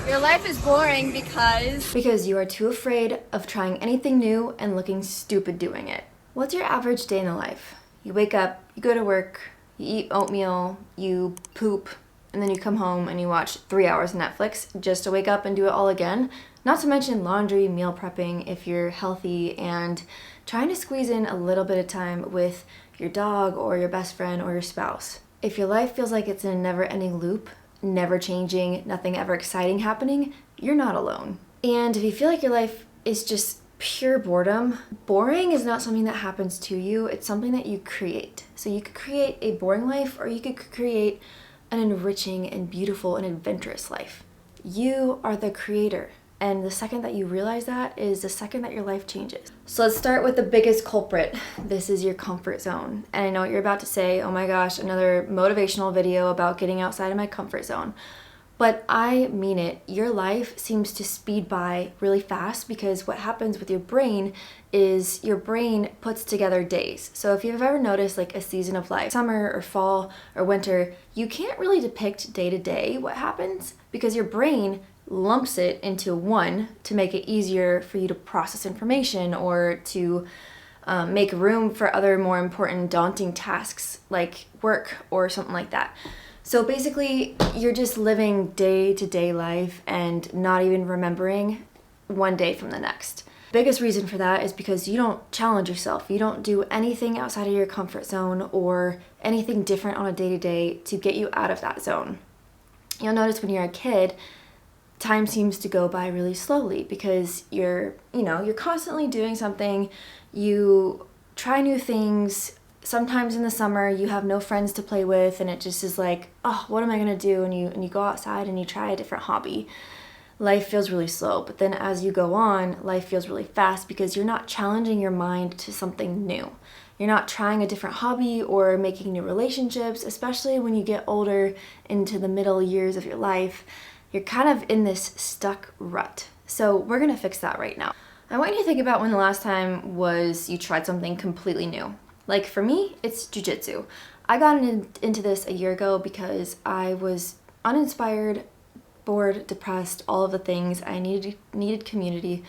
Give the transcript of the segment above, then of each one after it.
Your life is boring because... Because you are too afraid of trying anything new and looking stupid doing it. What's your average day in the life? You wake up, you go to work, you eat oatmeal, you poop, and then you come home and you watch 3 hours of Netflix just to wake up and do it all again. Not to mention laundry, meal prepping if you're healthy, and trying to squeeze in a little bit of time with your dog or your best friend or your spouse. If your life feels like it's in a never-ending loop, never changing, nothing ever exciting happening, you're not alone. And if you feel like your life is just pure boredom, boring is not something that happens to you, it's something that you create. So you could create a boring life, or you could create an enriching and beautiful and adventurous life. You are the creator. And the second that you realize that is the second that your life changes. So let's start with the biggest culprit. This is your comfort zone. And I know what you're about to say, oh my gosh, another motivational video about getting outside of my comfort zone. But I mean it. Your life seems to speed by really fast because what happens with your brain is your brain puts together days. So if you've ever noticed like a season of life, summer or fall or winter, you can't really depict day to day what happens because your brain lumps it into one to make it easier for you to process information or to make room for other more important daunting tasks like work or something like that. So basically you're just living day-to-day life and not even remembering one day from the next. Biggest reason for that is because you don't challenge yourself. You don't do anything outside of your comfort zone or anything different on a day-to-day to get you out of that zone. You'll notice when you're a kid, time seems to go by really slowly because you're constantly doing something. You try new things. Sometimes in the summer you have no friends to play with and it just is like, oh, what am I gonna do? And you go outside and you try a different hobby. Life feels really slow, but then as you go on, life feels really fast because you're not challenging your mind to something new. You're not trying a different hobby or making new relationships, especially when you get older into the middle years of your life. You're kind of in this stuck rut. So we're gonna fix that right now. I want you to think about when the last time was you tried something completely new. Like for me, it's jujitsu. I got into this a year ago because I was uninspired, bored, depressed, all of the things. I needed community.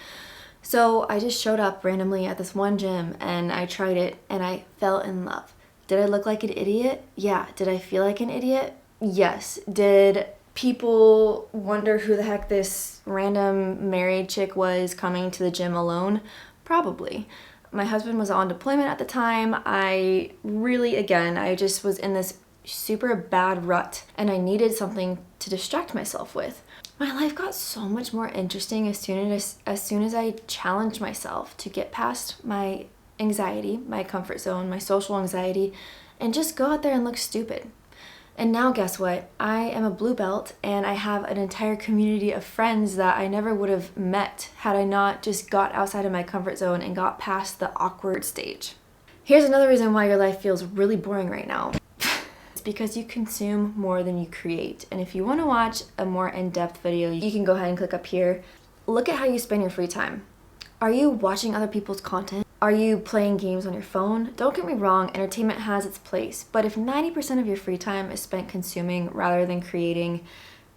So I just showed up randomly at this one gym and I tried it and I fell in love. Did I look like an idiot? Yeah. Did I feel like an idiot? Yes. Did people wonder who the heck this random married chick was coming to the gym alone? Probably. My husband was on deployment at the time. I just was in this super bad rut and I needed something to distract myself with. My life got so much more interesting as soon as I challenged myself to get past my anxiety, my comfort zone, my social anxiety, and just go out there and look stupid. And now guess what? I am a blue belt and I have an entire community of friends that I never would have met had I not just got outside of my comfort zone and got past the awkward stage. Here's another reason why your life feels really boring right now. It's because you consume more than you create. And if you want to watch a more in-depth video, you can go ahead and click up here. Look at how you spend your free time. Are you watching other people's content? Are you playing games on your phone? Don't get me wrong, entertainment has its place, but if 90% of your free time is spent consuming rather than creating,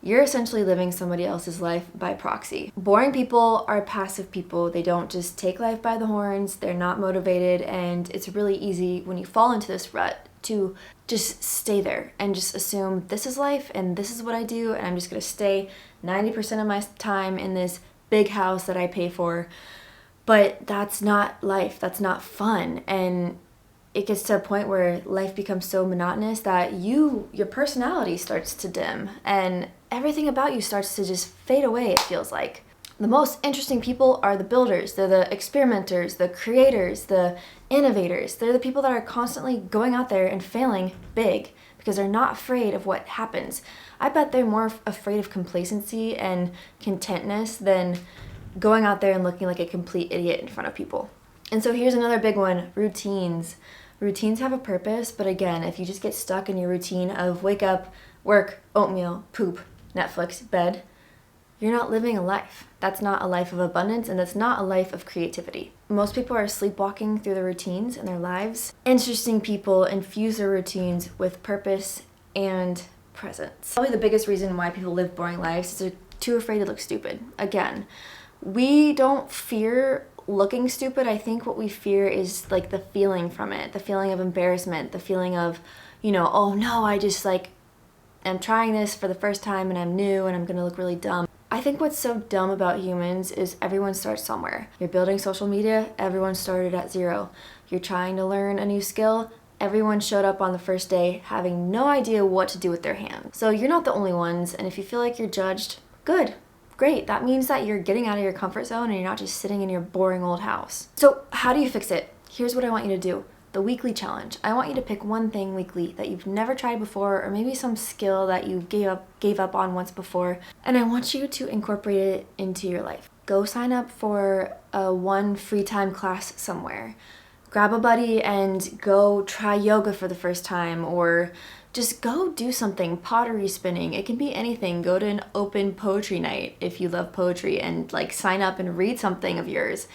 you're essentially living somebody else's life by proxy. Boring people are passive people. They don't just take life by the horns, they're not motivated, and it's really easy when you fall into this rut to just stay there and just assume this is life and this is what I do and I'm just gonna stay 90% of my time in this big house that I pay for. But that's not life, that's not fun, and it gets to a point where life becomes so monotonous that your personality starts to dim and everything about you starts to just fade away, it feels like. The most interesting people are the builders, they're the experimenters, the creators, the innovators. They're the people that are constantly going out there and failing big because they're not afraid of what happens. I bet they're more afraid of complacency and contentness than going out there and looking like a complete idiot in front of people. And so here's another big one, routines. Routines have a purpose, but again, if you just get stuck in your routine of wake up, work, oatmeal, poop, Netflix, bed, you're not living a life. That's not a life of abundance, and that's not a life of creativity. Most people are sleepwalking through their routines in their lives. Interesting people infuse their routines with purpose and presence. Probably the biggest reason why people live boring lives is too afraid to look stupid. Again, we don't fear looking stupid. I think what we fear is like the feeling from it, the feeling of embarrassment, the feeling of, oh no, I just like am trying this for the first time and I'm new and I'm gonna look really dumb. I think what's so dumb about humans is everyone starts somewhere. You're building social media, everyone started at zero. You're trying to learn a new skill, everyone showed up on the first day having no idea what to do with their hands. So you're not the only ones, and if you feel like you're judged, good. Great, that means that you're getting out of your comfort zone and you're not just sitting in your boring old house. So how do you fix it? Here's what I want you to do. The weekly challenge. I want you to pick one thing weekly that you've never tried before, or maybe some skill that you gave up on once before, and I want you to incorporate it into your life. Go sign up for one free time class somewhere. Grab a buddy and go try yoga for the first time, or just go do something, pottery spinning. It can be anything. Go to an open poetry night if you love poetry and like sign up and read something of yours.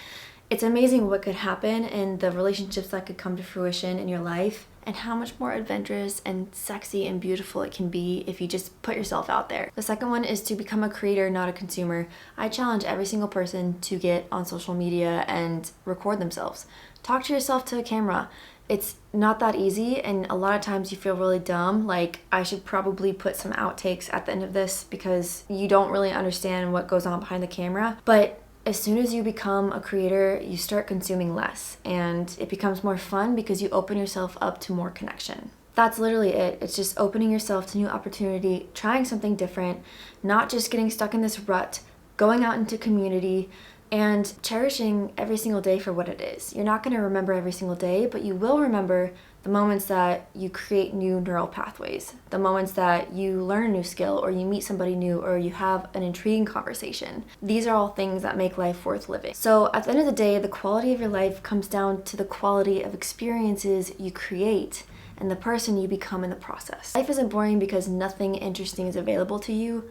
It's amazing what could happen and the relationships that could come to fruition in your life, and how much more adventurous and sexy and beautiful it can be if you just put yourself out there. The second one is to become a creator, not a consumer. I challenge every single person to get on social media and record themselves. Talk to yourself to a camera. It's not that easy, and a lot of times you feel really dumb, like I should probably put some outtakes at the end of this because you don't really understand what goes on behind the camera. But as soon as you become a creator, you start consuming less, and it becomes more fun because you open yourself up to more connection. That's literally it. It's just opening yourself to new opportunity, trying something different, not just getting stuck in this rut, going out into community, and cherishing every single day for what it is. You're not going to remember every single day, but you will remember the moments that you create new neural pathways, the moments that you learn a new skill, or you meet somebody new, or you have an intriguing conversation. These are all things that make life worth living. So at the end of the day, the quality of your life comes down to the quality of experiences you create and the person you become in the process. Life isn't boring because nothing interesting is available to you.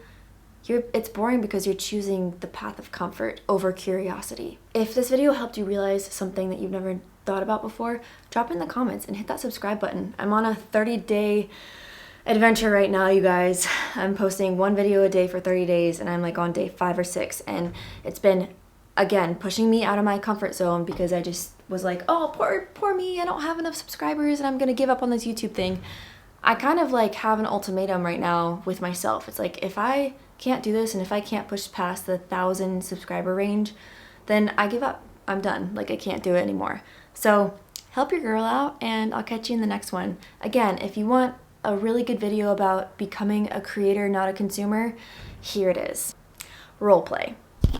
It's boring because you're choosing the path of comfort over curiosity. If this video helped you realize something that you've never thought about before, drop it in the comments and hit that subscribe button. I'm on a 30-day adventure right now, you guys. I'm posting one video a day for 30 days, and I'm like on day 5 or 6, and it's been, again, pushing me out of my comfort zone because I just was like, oh, poor me, I don't have enough subscribers and I'm gonna give up on this YouTube thing. I kind of like have an ultimatum right now with myself. It's like, if I can't do this and if I can't push past the 1,000 subscriber range, then I give up. I'm done. Like, I can't do it anymore. So help your girl out, and I'll catch you in the next one. Again, if you want a really good video about becoming a creator, not a consumer, here it is. Role play.